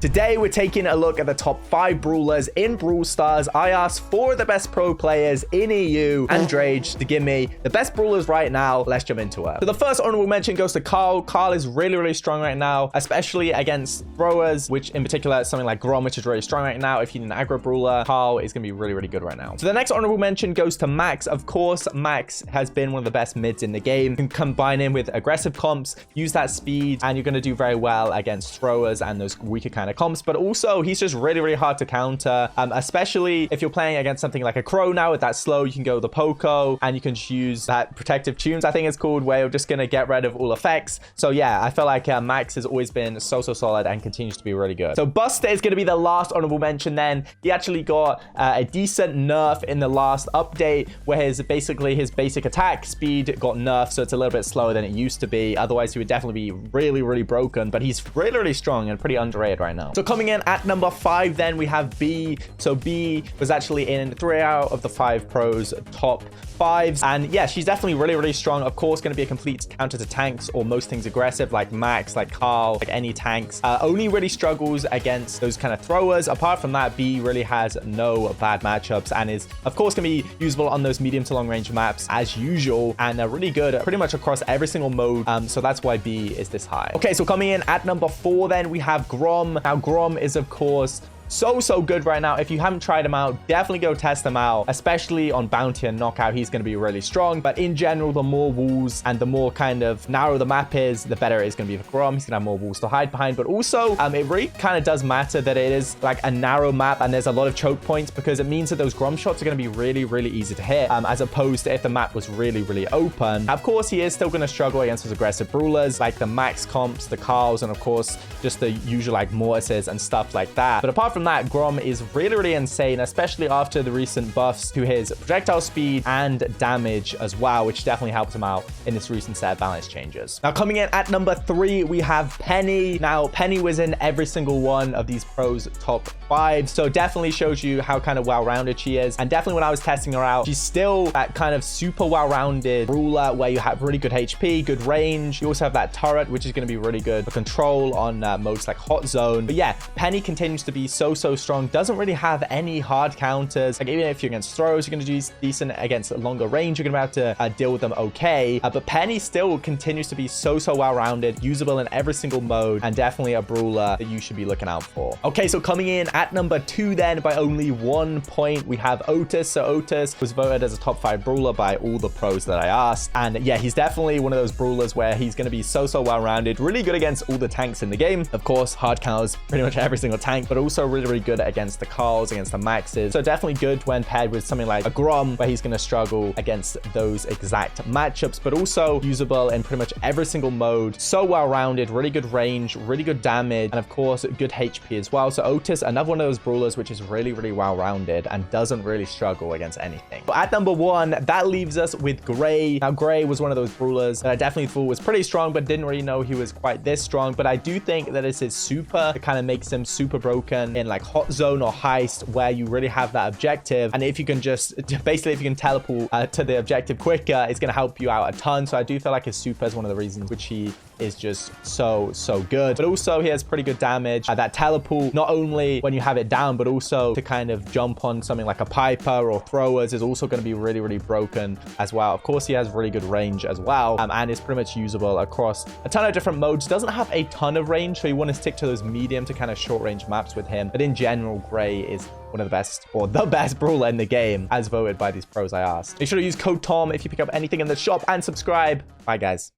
Today, we're taking a look at the top 5 brawlers in Brawl Stars. I asked 4 of the best pro players in EU and Drage to give me the best brawlers right now. Let's jump into it. So the first honorable mention goes to Carl. Carl is really, really strong right now, especially against throwers, which in particular is something like Grom, which is really strong right now. If you need an aggro brawler, Carl is going to be really, really good right now. So the next honorable mention goes to Max. Of course, Max has been one of the best mids in the game. You can combine him with aggressive comps, use that speed, and you're going to do very well against throwers and those weaker kind of comps. But also, he's just really, really hard to counter, especially if you're playing against something like a Crow now with that slow. You can go the Poco, and you can just use that protective tunes, I think it's called, where you're just going to get rid of all effects. So yeah, I feel like Max has always been so solid and continues to be really good. So Buster is going to be the last honorable mention then. He actually got a decent nerf in the last update, where his basic attack speed got nerfed, so it's a little bit slower than it used to be. Otherwise, he would definitely be really, really broken, but he's really, really strong and pretty underrated right now. So coming in at number 5 then, we have B. So B was actually in 3 out of the 5 pros top 5s, and yeah, she's definitely really, really strong. Of course, going to be a complete counter to tanks or most things aggressive like Max, like Carl, like any tanks. Only really struggles against those kind of throwers. Apart from that, B really has no bad matchups and is of course going to be usable on those medium to long range maps as usual, and really good pretty much across every single mode. So that's why B is this high. Okay, so coming in at number 4 then, we have Grom. Now Grom is of course so good right now. If you haven't tried him out, definitely go test him out, especially on bounty and knockout. He's going to be really strong, but in general, the more walls and the more kind of narrow the map is, the better it is going to be for Grom. He's going to have more walls to hide behind, but also it really kind of does matter that it is like a narrow map and there's a lot of choke points, because it means that those Grom shots are going to be really easy to hit, as opposed to if the map was really open. Of course, he is still going to struggle against those aggressive brawlers like the Max comps, the Carls, and of course just the usual like Mortises and stuff like that. But apart from that, Grom is really insane, especially after the recent buffs to his projectile speed and damage as well, which definitely helped him out in this recent set of balance changes. Now coming in at number 3, we have Penny. Now Penny was in every single one of these pros top 5, so definitely shows you how kind of well-rounded she is. And definitely when I was testing her out, she's still that kind of super well-rounded brawler where you have really good HP, good range. You also have that turret, which is going to be really good for control on modes like Hot Zone. But yeah, Penny continues to be so strong. Doesn't really have any hard counters. Like even if you're against throws, you're going to do decent. Against longer range, you're going to have to deal with them okay. But Penny still continues to be so well-rounded, usable in every single mode, and definitely a brawler that you should be looking out for. Okay, so coming in at number 2 then, by only 1 point, we have Otis. So Otis was voted as a top 5 brawler by all the pros that I asked, and yeah, he's definitely one of those brawlers where he's going to be so well-rounded, really good against all the tanks in the game. Of course, hard counters pretty much every single tank, but also really good against the Carls, against the Maxes. So definitely good when paired with something like a Grom, where he's going to struggle against those exact matchups, but also usable in pretty much every single mode. So well-rounded, really good range, really good damage, and of course good HP as well. So Otis, another one of those brawlers which is really well-rounded and doesn't really struggle against anything. But at number 1, that leaves us with Gray. Now Gray was one of those brawlers that I definitely thought was pretty strong, but didn't really know he was quite this strong. But I do think that it's his super that kind of makes him super broken in like Hot Zone or Heist, where you really have that objective, and if you can just basically if you can teleport to the objective quicker, it's going to help you out a ton. So I do feel like his super is one of the reasons which he is just so good. But also he has pretty good damage. That teleport, not only when you have it down, but also to kind of jump on something like a Piper or throwers, is also going to be really broken as well. Of course, he has really good range as well, and is pretty much usable across a ton of different modes. Doesn't have a ton of range, so you want to stick to those medium to kind of short range maps with him. But in general, Gray is one of the best, or the best brawler in the game, as voted by these pros I asked. Make sure to use code TOM if you pick up anything in the shop, and subscribe. Bye, guys.